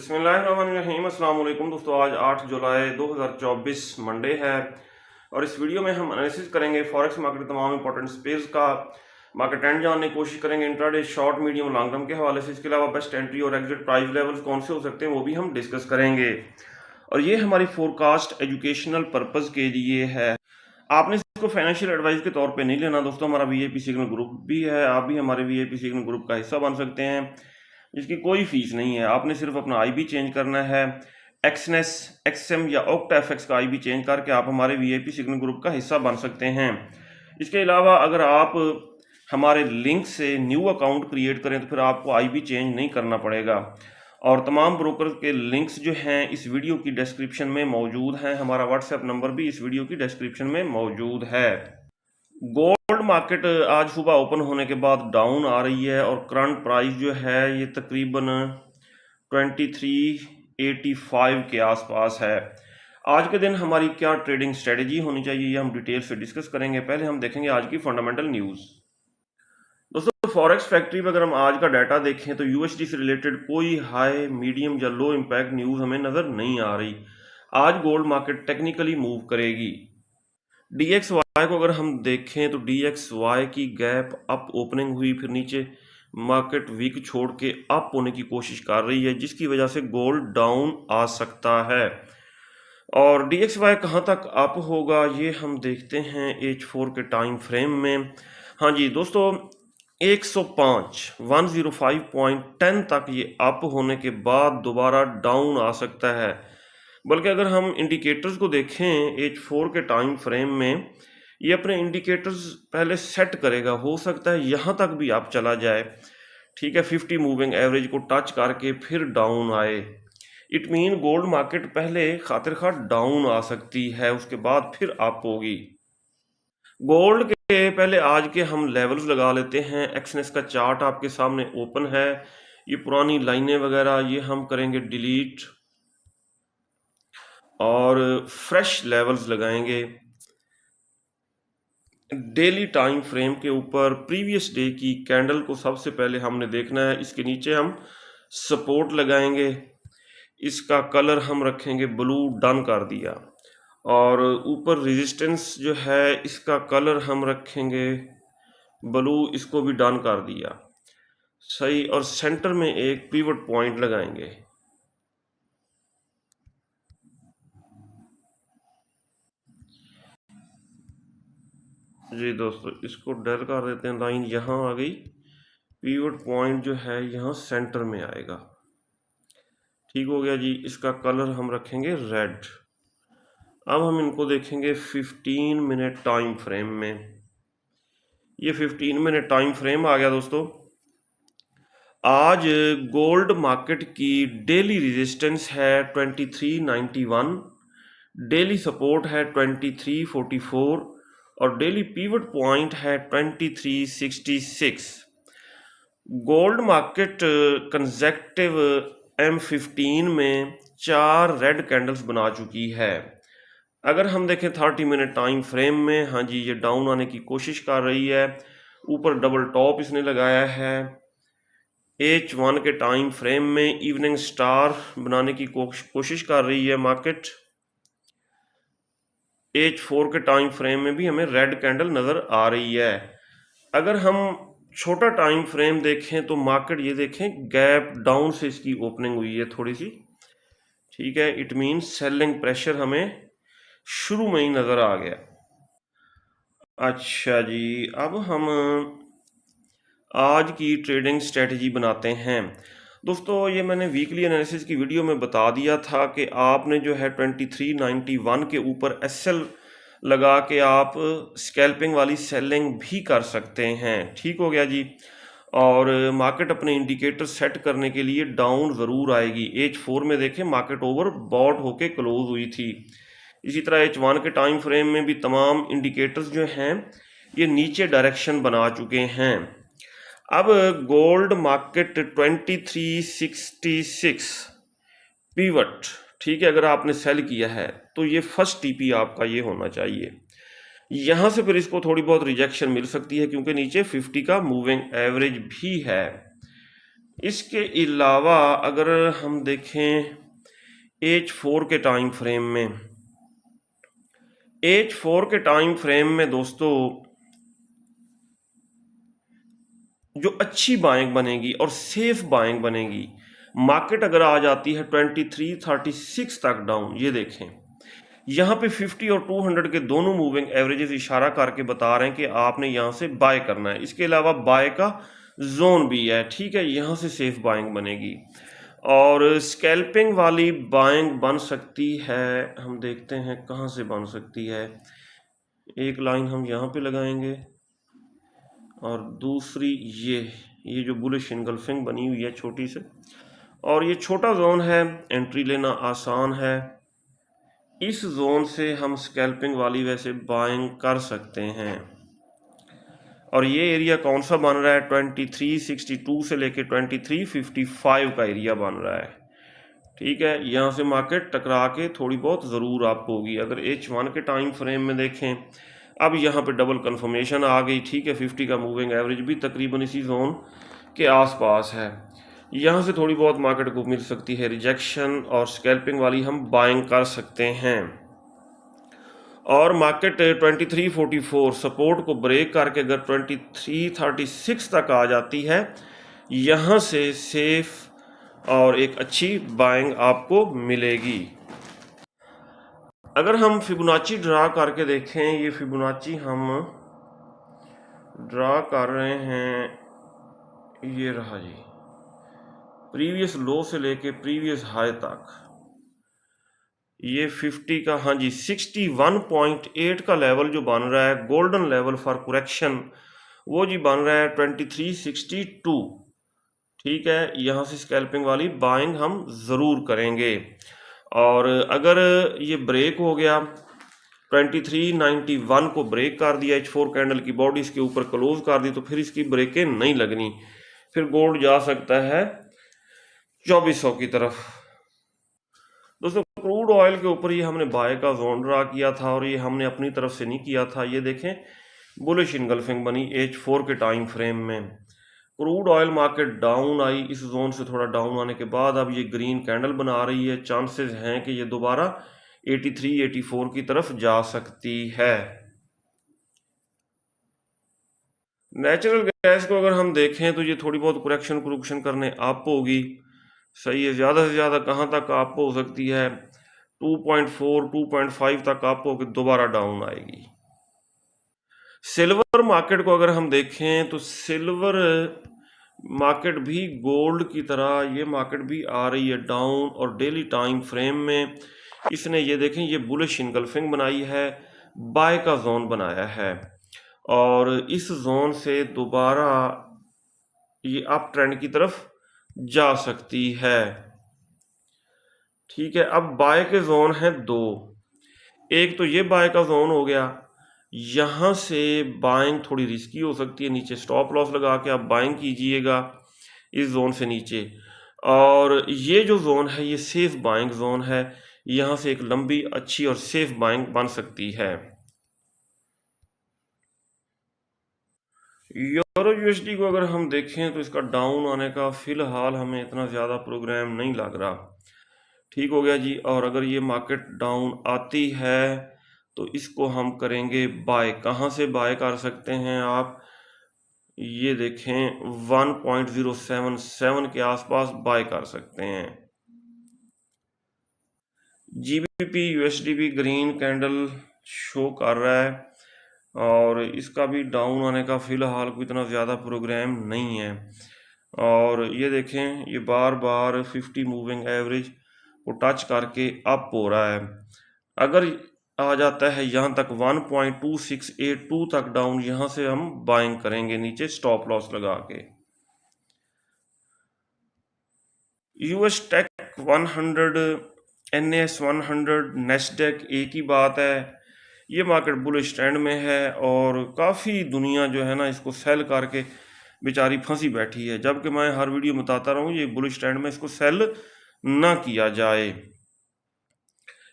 बिस्मिल्लाहिर्रहमानिर्रहीम। अस्सलाम वालेकुम दोस्तों, आज 8 जुलाई 2024 मंडे है और इस वीडियो में हम एनालिसिस करेंगे फॉरेक्स मार्केट के तमाम इंपॉर्टेंट स्पेस का मार्केट ट्रेंड जानने की कोशिश करेंगे intraday short medium long term के हवाले से। इसके अलावा बेस्ट एंट्री और एग्जिट प्राइस लेवल्स कौन से हो सकते हैं वो भी हम डिस्कस करेंगे और ये हमारी फोरकास्ट एजुकेशनल पर्पज़ के लिए है। आपने इसको फाइनेंशियल एडवाइस के तौर पे नहीं लेना दोस्तों। हमारा वीआईपी सिग्नल ग्रुप भी है, आप भी हमारे वीआईपी सिग्नल ग्रुप का हिस्सा बन सकते हैं जिसकी कोई फीस नहीं है। आपने सिर्फ अपना आईबी चेंज करना है, एक्सनेस, एक्सएम या ऑक्टा एफएक्स का आईबी चेंज करके आप हमारे वीआईपी सिग्नल ग्रुप का हिस्सा बन सकते हैं। इसके अलावा अगर आप हमारे लिंक से न्यू अकाउंट क्रिएट करें तो फिर आपको आईबी चेंज नहीं करना पड़ेगा और तमाम ब्रोकर के लिंक्स जो हैं इस वीडियो की डिस्क्रिप्शन में मौजूद हैं। हमारा व्हाट्सएप नंबर भी इस वीडियो की डिस्क्रिप्शन में मौजूद है। गोल्ड मार्केट आज सुबह ओपन होने के बाद डाउन आ रही है और करंट प्राइस जो है ये तकरीबन 2385 के आसपास है। आज के दिन हमारी क्या ट्रेडिंग स्ट्रेटजी होनी चाहिए ये हम डिटेल से डिस्कस करेंगे। पहले हम देखेंगे आज की फंडामेंटल न्यूज़। दोस्तों फॉरेक्स फैक्ट्री में अगर हम आज का डाटा देखें तो यूएसडी से रिलेटेड कोई हाई, मीडियम या लो इम्पैक्ट न्यूज़ हमें नज़र नहीं आ रही। आज गोल्ड मार्केट टेक्निकली मूव करेगी। DXY को अगर हम देखें तो DXY की गैप अप ओपनिंग हुई, फिर नीचे मार्केट वीक छोड़ के अप होने की कोशिश कर रही है जिसकी वजह से गोल्ड डाउन आ सकता है। और DXY कहाँ तक अप होगा ये हम देखते हैं H4 के टाइम फ्रेम में। हाँ जी दोस्तों, 105.10 तक ये अप होने के बाद दोबारा डाउन आ सकता है। बल्कि अगर हम इंडिकेटर्स को देखें H4 के टाइम फ्रेम में, ये अपने इंडिकेटर्स पहले सेट करेगा, हो सकता है यहाँ तक भी आप चला जाए, ठीक है, 50 मूविंग एवरेज को टच करके फिर डाउन आए। इट मीन गोल्ड मार्केट पहले खातिर खा डाउन आ सकती है, उसके बाद फिर अप होगी। गोल्ड के पहले आज के हम लेवल्स लगा लेते हैं। एक्सनेस का चार्ट आपके सामने ओपन है, ये पुरानी लाइनें वगैरह ये हम करेंगे डिलीट और फ्रेश लेवल्स लगाएंगे। डेली टाइम फ्रेम के ऊपर प्रीवियस डे की कैंडल को सबसे पहले हमने देखना है। इसके नीचे हम सपोर्ट लगाएंगे, इसका कलर हम रखेंगे ब्लू, डन कर दिया। और ऊपर रेजिस्टेंस जो है इसका कलर हम रखेंगे ब्लू, इसको भी डन कर दिया, सही। और सेंटर में एक पिवट पॉइंट लगाएंगे। जी दोस्तों, इसको डर कर देते हैं, लाइन यहाँ आ गई, पिवट पॉइंट जो है यहाँ सेंटर में आएगा, ठीक हो गया जी। इसका कलर हम रखेंगे रेड। अब हम इनको देखेंगे 15 मिनट टाइम फ्रेम में। ये 15 मिनट टाइम फ्रेम आ गया दोस्तों। आज गोल्ड मार्केट की डेली रेजिस्टेंस है 2391, डेली सपोर्ट है 2344 और डेली पिवट पॉइंट है 2366। गोल्ड मार्केट कंसेक्टिव M15 में 4 रेड कैंडल्स बना चुकी है। अगर हम देखें 30 मिनट टाइम फ्रेम में, हाँ जी, ये डाउन आने की कोशिश कर रही है। ऊपर डबल टॉप इसने लगाया है। H1 के टाइम फ्रेम में इवनिंग स्टार बनाने की कोशिश कर रही है मार्केट। H4 के टाइम फ्रेम में भी हमें रेड कैंडल नज़र आ रही है। अगर हम छोटा टाइम फ्रेम देखें तो मार्केट ये देखें गैप डाउन से इसकी ओपनिंग हुई है थोड़ी सी, ठीक है। इट मीन सेलिंग प्रेशर हमें शुरू में ही नज़र आ गया। अच्छा जी, अब हम आज की ट्रेडिंग स्ट्रेटजी बनाते हैं। दोस्तों ये मैंने वीकली एनालिसिस की वीडियो में बता दिया था कि आपने जो है 2391 के ऊपर SL लगा के आप स्कैल्पिंग वाली सेलिंग भी कर सकते हैं, ठीक हो गया जी। और मार्केट अपने इंडिकेटर सेट करने के लिए डाउन ज़रूर आएगी। H4 में देखें मार्केट ओवर बॉट होके क्लोज हुई थी। इसी तरह H1 के टाइम फ्रेम में भी तमाम इंडिकेटर्स जो हैं ये नीचे डायरेक्शन बना चुके हैं। अब गोल्ड मार्केट 2366 पिवट, ठीक है, अगर आपने सेल किया है तो ये फर्स्ट TP आपका ये होना चाहिए। यहाँ से फिर इसको थोड़ी बहुत रिजेक्शन मिल सकती है क्योंकि नीचे 50 का मूविंग एवरेज भी है। इसके अलावा अगर हम देखें H4 के टाइम फ्रेम में, H4 के टाइम फ्रेम में दोस्तों जो अच्छी बाइंग बनेगी और सेफ बाइंग बनेगी, मार्केट अगर आ जाती है 2336 तक डाउन, ये देखें यहाँ पे 50 और 200 के दोनों मूविंग एवरेजेस इशारा करके बता रहे हैं कि आपने यहाँ से बाय करना है। इसके अलावा बाय का जोन भी है, ठीक है, यहाँ से सेफ बाइंग बनेगी और स्कैल्पिंग वाली बाइंग बन सकती है। हम देखते हैं कहाँ से बन सकती है। एक लाइन हम यहाँ पे लगाएंगे और दूसरी ये जो बुलिश इनगल्फिंग बनी हुई है छोटी से, और ये छोटा जोन है, एंट्री लेना आसान है। इस जोन से हम स्कैल्पिंग वाली वैसे बाइंग कर सकते हैं। और ये एरिया कौन सा बन रहा है, 2362 से लेके 2355 का एरिया बन रहा है, ठीक है। यहाँ से मार्केट टकरा के थोड़ी बहुत ज़रूर आपको होगी। अगर H1 के टाइम फ्रेम में देखें, अब यहाँ पे डबल कंफर्मेशन आ गई, ठीक है। 50 का मूविंग एवरेज भी तकरीबन इसी जोन के आसपास है। यहाँ से थोड़ी बहुत मार्केट को मिल सकती है रिजेक्शन, और स्कैल्पिंग वाली हम बाइंग कर सकते हैं। और मार्केट 2344 सपोर्ट को ब्रेक करके अगर 2336 तक आ जाती है, यहाँ से सेफ और एक अच्छी बाइंग आपको मिलेगी। अगर हम फिबोनाची ड्रा करके देखें, ये फिबोनाची हम ड्रा कर रहे हैं, ये रहा जी, प्रीवियस लो से लेके प्रीवियस हाई तक, ये 50 का, हाँ जी, 61.8 का लेवल जो बन रहा है गोल्डन लेवल फॉर करेक्शन, वो जी बन रहा है 2362, ठीक है। यहाँ से स्कैल्पिंग वाली बाइंग हम ज़रूर करेंगे। और अगर ये ब्रेक हो गया, 2391 को ब्रेक कर दिया, H4 कैंडल की बॉडी इसके ऊपर क्लोज कर दी, तो फिर इसकी ब्रेकें नहीं लगनी, फिर गोल्ड जा सकता है 2400 की तरफ। दोस्तों क्रूड ऑयल के ऊपर ये हमने बाय का जोन ड्रा किया था, और ये हमने अपनी तरफ से नहीं किया था। ये देखें बुलिश इनगल्फिंग बनी H4 के टाइम फ्रेम में। Crude oil market down I, इस जोन से थोड़ा डाउन आने के बाद अब ये ग्रीन कैंडल बना रही है। चांसेस हैं कि ये दोबारा 83 84 की तरफ जा सकती है। नेचुरल गैस को अगर हम देखें तो ये थोड़ी बहुत करेक्शन करने आप होगी, सही है। ज़्यादा से ज़्यादा कहाँ तक आप हो सकती है, 2.4 2.5 तक आप हो के दोबारा डाउन आएगी। सिल्वर मार्केट को अगर हम देखें तो सिल्वर मार्केट भी गोल्ड की तरह ये मार्केट भी आ रही है डाउन, और डेली टाइम फ्रेम में इसने ये देखें ये बुलिश इनगल्फिंग बनाई है, बाय का जोन बनाया है, और इस जोन से दोबारा ये अप ट्रेंड की तरफ जा सकती है, ठीक है। अब बाय के जोन हैं दो, एक तो ये बाय का जोन हो गया, यहाँ से बाइंग थोड़ी रिस्की हो सकती है, नीचे स्टॉप लॉस लगा के आप बाइंग कीजिएगा इस जोन से नीचे। और ये जो जोन है ये सेफ बाइंग जोन है, यहाँ से एक लंबी अच्छी और सेफ बाइंग बन सकती है। यूरो यूएसडी को अगर हम देखें तो इसका डाउन आने का फिलहाल हमें इतना ज़्यादा प्रोग्राम नहीं लग रहा, ठीक हो गया जी। और अगर ये मार्केट डाउन आती है तो इसको हम करेंगे बाय। कहाँ से बाय कर सकते हैं आप, ये देखें 1077 के आसपास बाय कर सकते हैं। जीबीपी यूएसडी भी ग्रीन कैंडल शो कर रहा है, और इसका भी डाउन आने का फिलहाल कोई इतना ज़्यादा प्रोग्राम नहीं है। और ये देखें ये बार बार 50 मूविंग एवरेज को टच करके अप हो रहा है। अगर आ जाता है यहाँ तक 1.2682 तक डाउन, यहाँ से हम बाइंग करेंगे नीचे स्टॉप लॉस लगा के। यूएस टेक 100, NAS 100, नेस्डेक एक ही बात है, ये मार्केट बुलिश ट्रेंड में है, और काफ़ी दुनिया जो है ना इसको सेल करके बेचारी फंसी बैठी है, जबकि मैं हर वीडियो में बताता रहूँ ये बुलिश ट्रेंड में इसको सेल ना किया जाए।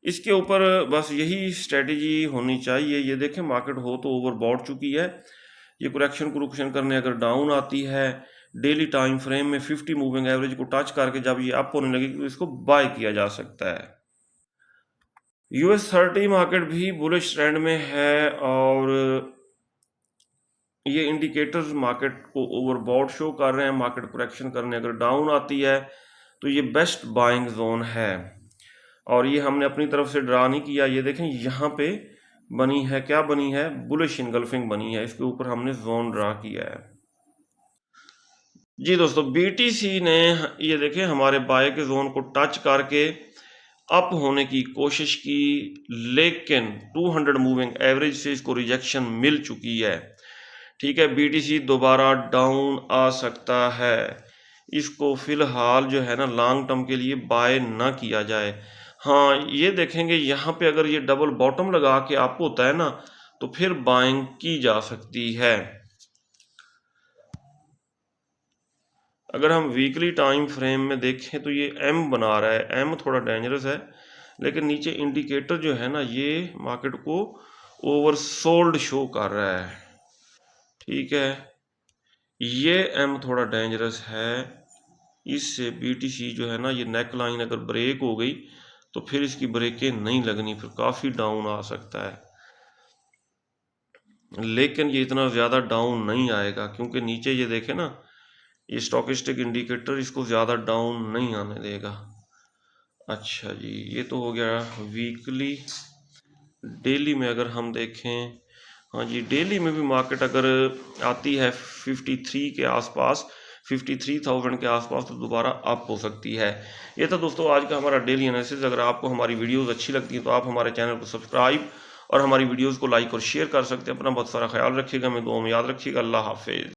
इसके ऊपर बस यही स्ट्रेटजी होनी चाहिए। ये देखें मार्केट हो तो ओवरबॉट चुकी है, ये करेक्शन करने अगर डाउन आती है डेली टाइम फ्रेम में 50 मूविंग एवरेज को टच करके जब ये अप होने लगेगी तो इसको बाय किया जा सकता है। US30 मार्केट भी बुलिश ट्रेंड में है और ये इंडिकेटर्स मार्केट को ओवरबॉट शो कर रहे हैं। मार्केट करेक्शन करने अगर डाउन आती है तो ये बेस्ट बाइंग जोन है और ये हमने अपनी तरफ से ड्रा नहीं किया। ये देखें यहाँ पे बनी है, क्या बनी है, बुलिश इनगल्फिंग बनी है, इसके ऊपर हमने जोन ड्रा किया है। जी दोस्तों, BTC ने ये देखें हमारे बाय के जोन को टच करके अप होने की कोशिश की, लेकिन 200 मूविंग एवरेज से इसको रिजेक्शन मिल चुकी है। ठीक है, BTC दोबारा डाउन आ सकता है, इसको फिलहाल जो है ना लॉन्ग टर्म के लिए बाय ना किया जाए। हाँ, ये देखेंगे यहाँ पे अगर ये डबल बॉटम लगा के अप होता है ना तो फिर बाइंग की जा सकती है। अगर हम वीकली टाइम फ्रेम में देखें तो ये M बना रहा है, M थोड़ा डेंजरस है, लेकिन नीचे इंडिकेटर जो है ना ये मार्केट को ओवरसोल्ड शो कर रहा है। ठीक है, ये M थोड़ा डेंजरस है, इससे BTC जो है ना ये नेक लाइन अगर ब्रेक हो गई तो फिर इसकी ब्रेकें नहीं लगनी, फिर काफ़ी डाउन आ सकता है। लेकिन ये इतना ज़्यादा डाउन नहीं आएगा क्योंकि नीचे ये देखें ना ये स्टॉकिस्टिक इंडिकेटर इसको ज़्यादा डाउन नहीं आने देगा। अच्छा जी, ये तो हो गया वीकली। डेली में अगर हम देखें, हाँ जी, डेली में भी मार्केट अगर आती है 53 के आसपास, 53,000 के आसपास तो दोबारा अप हो सकती है। ये था दोस्तों आज का हमारा डेली एनालिसिस। अगर आपको हमारी वीडियोस अच्छी लगती हैं तो आप हमारे चैनल को सब्सक्राइब और हमारी वीडियोस को लाइक और शेयर कर सकते हैं। अपना बहुत सारा ख्याल रखिएगा, मैं दुआ में याद रखिएगा। अल्लाह हाफिज़।